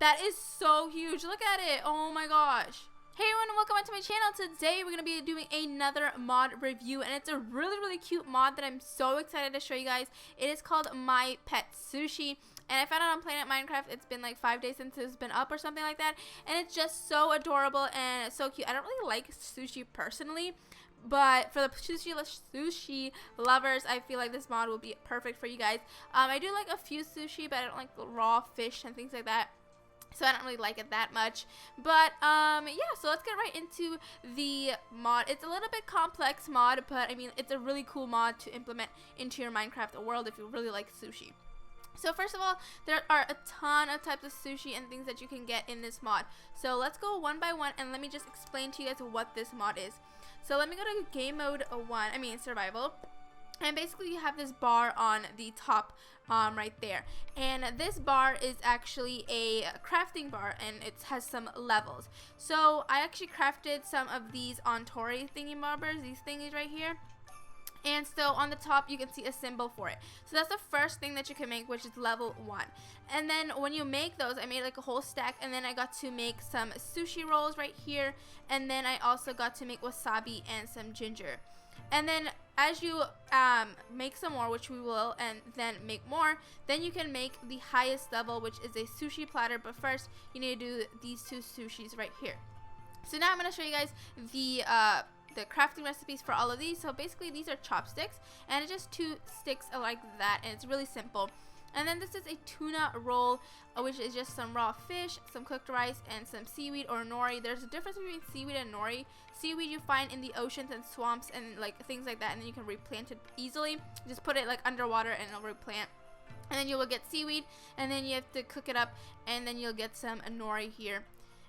That is so huge. Look at it. Oh my gosh. Hey everyone, and welcome back to my channel. Today we're going to be doing another mod review, and it's a really cute mod that I'm so excited to show you guys. It is called My Pet Sushi, and I found it on Planet Minecraft. It's been like 5 days since it's been up or something like that, and it's just so adorable and so cute. I don't really like sushi personally, but for the sushi lovers, I feel like this mod will be perfect for you guys. I do like a few sushi, but I don't like raw fish and things like that. So I don't really like it that much, but yeah, so let's get right into the mod. It's a little bit complex mod, but I mean, it's a really cool mod to implement into your Minecraft world if you really like sushi. So first of all, there are a ton of types of sushi and things that you can get in this mod. So let's go one by one, and let me just explain to you guys what this mod is. So let me go to game mode 1, survival. And basically you have this bar on the top right there, and this bar is actually a crafting bar, and it has some levels. So I actually crafted some of these on Tori thingy bobbers, these thingies right here. And so on the top you can see a symbol for it. So that's the first thing that you can make, which is level 1. And then when you make those, I made like a whole stack, and then I got to make some sushi rolls right here, and then I also got to make wasabi and some ginger. And then as you make some more, which we will, and then make more, then you can make the highest level, which is a sushi platter. But first you need to do these two sushis right here. So now I'm going to show you guys the crafting recipes for all of these. So basically these are chopsticks, and it's just 2 sticks like that, and it's really simple. And then this is a tuna roll, which is just some raw fish, some cooked rice, and some seaweed or nori. There's a difference between seaweed and nori. Seaweed you find in the oceans and swamps and like things like that, and then you can replant it easily. Just put it like underwater and it'll replant. And then you will get seaweed, and then you have to cook it up, and then you'll get some nori here.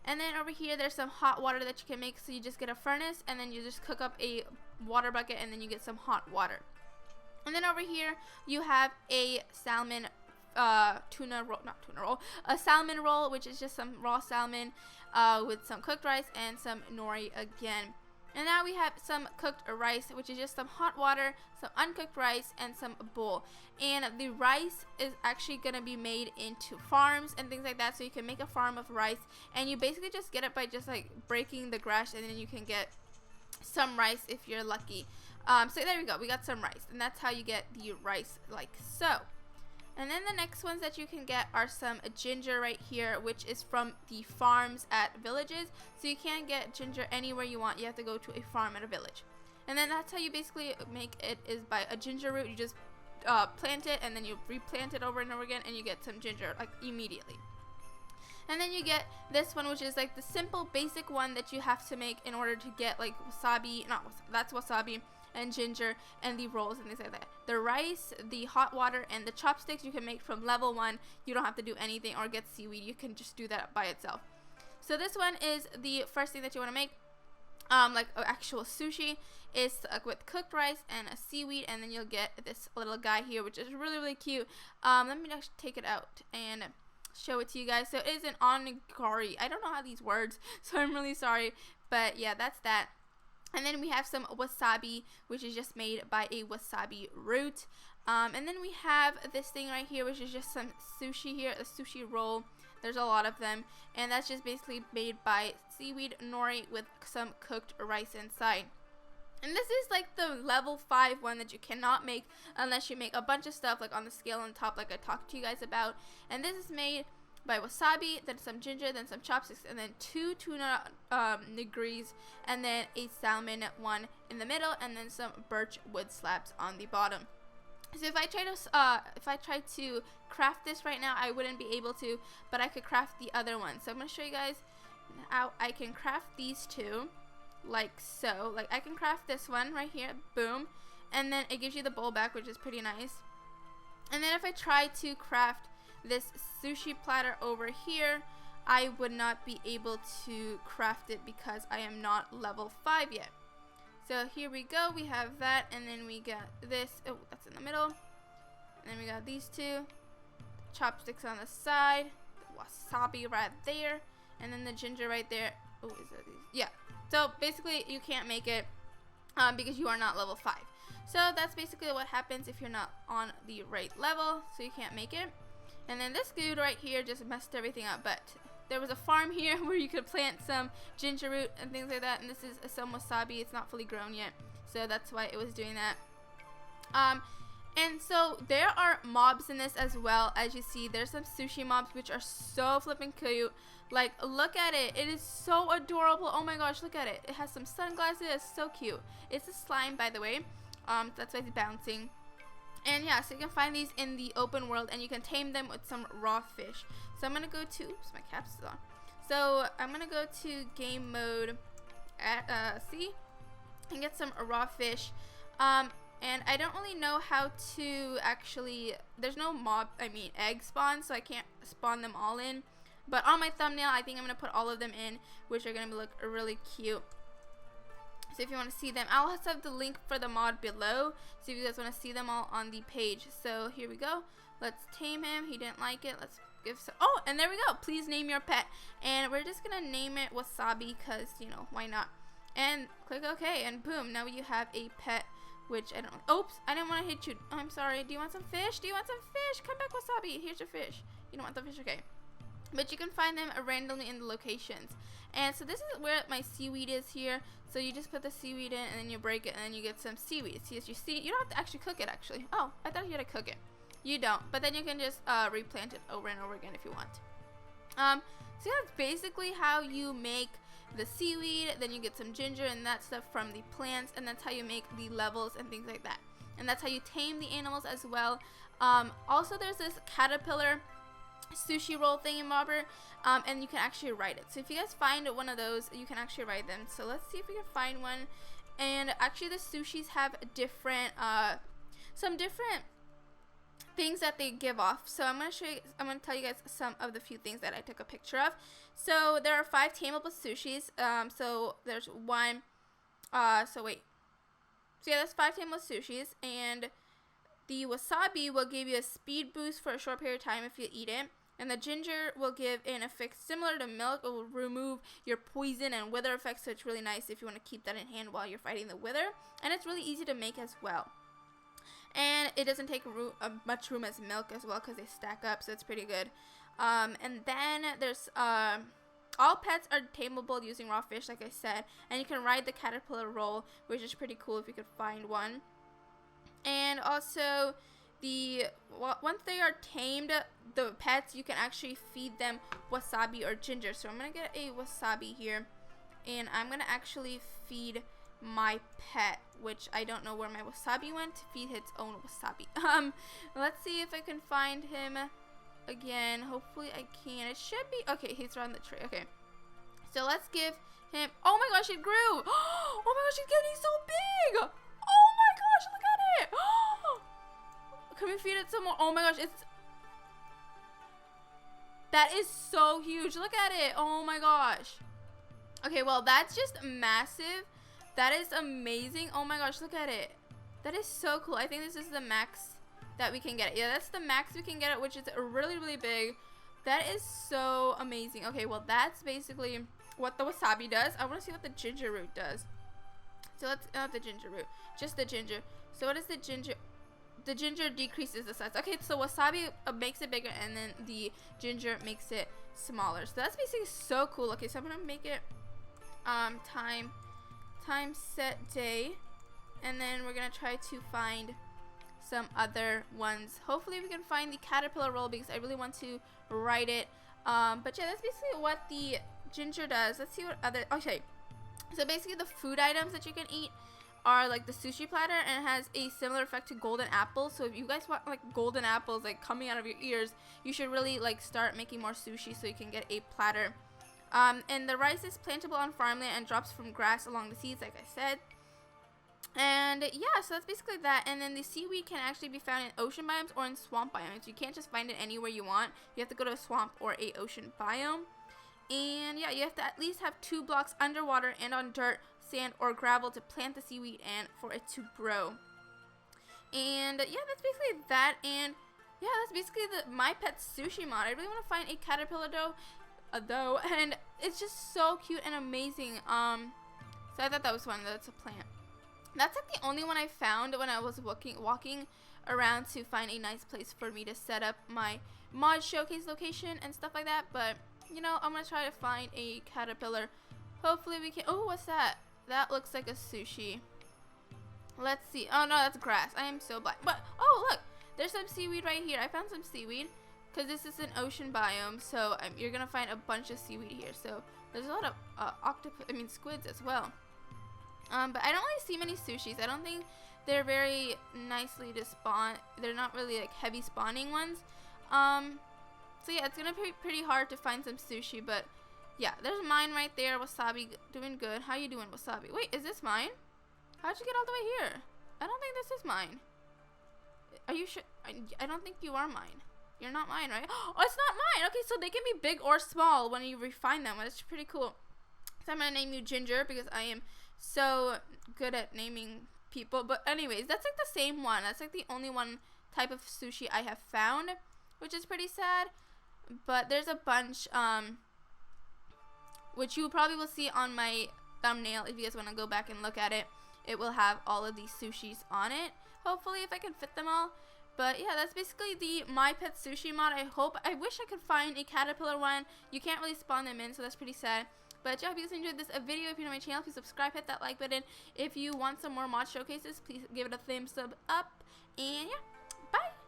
And then over here there's some hot water that you can make. So you just get a furnace, and then you just cook up a water bucket, and then you get some hot water. And then over here you have a salmon a salmon roll, which is just some raw salmon with some cooked rice and some nori again. And now we have some cooked rice, which is just some hot water, some uncooked rice, and some bowl. And the rice is actually going to be made into farms and things like that, so you can make a farm of rice, and you basically just get it by just like breaking the grass, and then you can get some rice if you're lucky. So there we go, we got some rice, and that's how you get the rice like so. And then the next ones that you can get are some ginger right here, which is from the farms at villages. So you can't get ginger anywhere you want. You have to go to a farm at a village. And then that's how you basically make it, is by a ginger root. You just plant it, and then you replant it over and over again, and you get some ginger like immediately. And then you get this one, which is like the simple basic one that you have to make in order to get like wasabi, that's wasabi, and ginger, and the rolls and things like that. The rice, the hot water, and the chopsticks you can make from level 1. You don't have to do anything or get seaweed. You can just do that by itself. So this one is the first thing that you want to make. Like actual sushi is with cooked rice and a seaweed, and then you'll get this little guy here, which is really cute. Let me just take it out and show it to you guys. So it is an onigiri. I don't know how these words, so I'm really sorry, but yeah, that's that. And then we have some wasabi, which is just made by a wasabi root. And then we have this thing right here, which is just some sushi here, a sushi roll. There's a lot of them, and that's just basically made by seaweed nori with some cooked rice inside. And this is like the level 5 one that you cannot make unless you make a bunch of stuff like on the scale on top, like I talked to you guys about. And this is made by wasabi, then some ginger, then some chopsticks, and then 2 tuna nigiris, and then a salmon one in the middle, and then some birch wood slabs on the bottom. So if I try to craft this right now, I wouldn't be able to, but I could craft the other one. So I'm going to show you guys how I can craft these two, like so. Like I can craft this one right here, boom, and then it gives you the bowl back, which is pretty nice. And then if I try to craft this sushi platter over here, I would not be able to craft it because I am not level 5 yet. So here we go, we have that, and then we got this, oh, that's in the middle, and then we got these 2 chopsticks on the side, the wasabi right there, and then the ginger right there. Oh, is that these? Yeah, so basically you can't make it because you are not level 5. So that's basically what happens if you're not on the right level, so you can't make it. And then this dude right here just messed everything up, but there was a farm here where you could plant some ginger root and things like that, and this is some wasabi. It's not fully grown yet, so that's why it was doing that. And so there are mobs in this as well. As you see, there's some sushi mobs which are so flipping cute. Like, look at it. It is so adorable. Oh my gosh, look at it. It has some sunglasses. It's so cute. It's a slime, by the way. That's why it's bouncing. And yeah, so you can find these in the open world, and you can tame them with some raw fish. So I'm gonna go to, oops, my caps is on. So I'm gonna go to game mode at C and get some raw fish. And I don't really know how to actually, there's no egg spawn, so I can't spawn them all in. But on my thumbnail, I think I'm gonna put all of them in, which are gonna look really cute. So if you want to see them, I'll also have the link for the mod below, so if you guys want to see them all on the page. So here we go. Let's tame him. He didn't like it. Let's give some, oh, and there we go. Please name your pet. And we're just going to name it Wasabi because, you know, why not? And click OK, and boom, now you have a pet, which I don't, oops, I didn't want to hit you. Oh, I'm sorry. Do you want some fish? Do you want some fish? Come back, Wasabi. Here's your fish. You don't want the fish? Okay. But you can find them randomly in the locations. And so this is where my seaweed is here. So you just put the seaweed in, and then you break it, and then you get some seaweed. See, as you see, you don't have to actually cook it, actually. Oh, I thought you had to cook it. You don't. But then you can just replant it over and over again if you want. So yeah, that's basically how you make the seaweed. Then you get some ginger and that stuff from the plants, and that's how you make the levels and things like that. And that's how you tame the animals as well. Also, there's this caterpillar sushi roll thingamabobber, and you can actually write it. So if you guys find one of those, you can actually write them. So let's see if we can find one. And actually, the sushis have different some different things that they give off. So I'm gonna tell you guys some of the few things that I took a picture of. So there are 5 tameable sushis. So there's one. So yeah, there's 5 tameable sushis, and the wasabi will give you a speed boost for a short period of time if you eat it. And the ginger will give an effect similar to milk. It will remove your poison and wither effects, so it's really nice if you want to keep that in hand while you're fighting the wither. And it's really easy to make as well. And it doesn't take much room as milk as well because they stack up, so it's pretty good. And then there's all pets are tameable using raw fish, like I said. And you can ride the caterpillar roll, which is pretty cool if you could find one. And also, once they are tamed, the pets, you can actually feed them wasabi or ginger. So I'm going to get a wasabi here, and I'm going to actually feed my pet, which I don't know where my wasabi went, to feed its own wasabi. Let's see if I can find him again. Hopefully I can. It should be, okay, he's around the tree. Okay, so let's give him, oh my gosh, it grew. Oh my gosh, it's getting so big. Oh my gosh, look at it. Can we feed it some more? Oh my gosh, that is so huge. Look at it. Oh my gosh. Okay, well, that's just massive. That is amazing. Oh my gosh, look at it. That is so cool. I think this is the max that we can get it. Yeah, that's the max we can get it, which is really, really big. That is so amazing. Okay, well, that's basically what the wasabi does. I want to see what the ginger root does. So let's, not the ginger root, just the ginger. So what is the ginger? The ginger decreases the size. Okay, so wasabi makes it bigger, and then the ginger makes it smaller. So that's basically so cool. Okay, so I'm gonna make it time set day, and then we're gonna try to find some other ones. Hopefully we can find the caterpillar roll because I really want to write it. But yeah, that's basically what the ginger does. Let's see what other, okay, so basically the food items that you can eat are like the sushi platter, and it has a similar effect to golden apples. So if you guys want like golden apples like coming out of your ears, you should really like start making more sushi so you can get a platter. And the rice is plantable on farmland and drops from grass along the seeds, like I said. And yeah, so that's basically that. And then the seaweed can actually be found in ocean biomes or in swamp biomes. You can't just find it anywhere you want. You have to go to a swamp or a ocean biome. And yeah, you have to at least have 2 blocks underwater and on dirt, sand, or gravel to plant the seaweed and for it to grow. And yeah, that's basically that. And yeah, that's basically my pet sushi mod. I really want to find a caterpillar though, and it's just so cute and amazing. So I thought that was fun. That's a plant. That's like the only one I found when I was walking around to find a nice place for me to set up my mod showcase location and stuff like that, but you know, I'm gonna try to find a caterpillar. Hopefully we can. Oh, what's that? That looks like a sushi. Let's see. Oh no, that's grass. I am so blind. But oh look, there's some seaweed right here. I found some seaweed because this is an ocean biome, so you're gonna find a bunch of seaweed here. So there's a lot of squids as well. But I don't really see many sushis. I don't think they're very nicely to spawn. They're not really like heavy spawning ones. So yeah, it's gonna be pretty hard to find some sushi, but yeah, there's mine right there. Wasabi doing good. How you doing, Wasabi? Wait, is this mine? How'd you get all the way here? I don't think this is mine. Are you sure? I don't think you are mine. You're not mine, right? Oh, it's not mine. Okay, so they can be big or small when you refine them. That's pretty cool. So I'm gonna name you Ginger because I am so good at naming people. But anyways, that's like the same one. That's like the only one type of sushi I have found, which is pretty sad. But there's a bunch, which you probably will see on my thumbnail if you guys want to go back and look at it. It will have all of these sushis on it, hopefully, if I can fit them all. But yeah, that's basically the My Pet Sushi mod. I wish I could find a caterpillar one. You can't really spawn them in, so that's pretty sad. But yeah, I hope you guys enjoyed this video. If you're new to my channel, please subscribe, hit that like button. If you want some more mod showcases, please give it a thumbs up. And yeah, bye!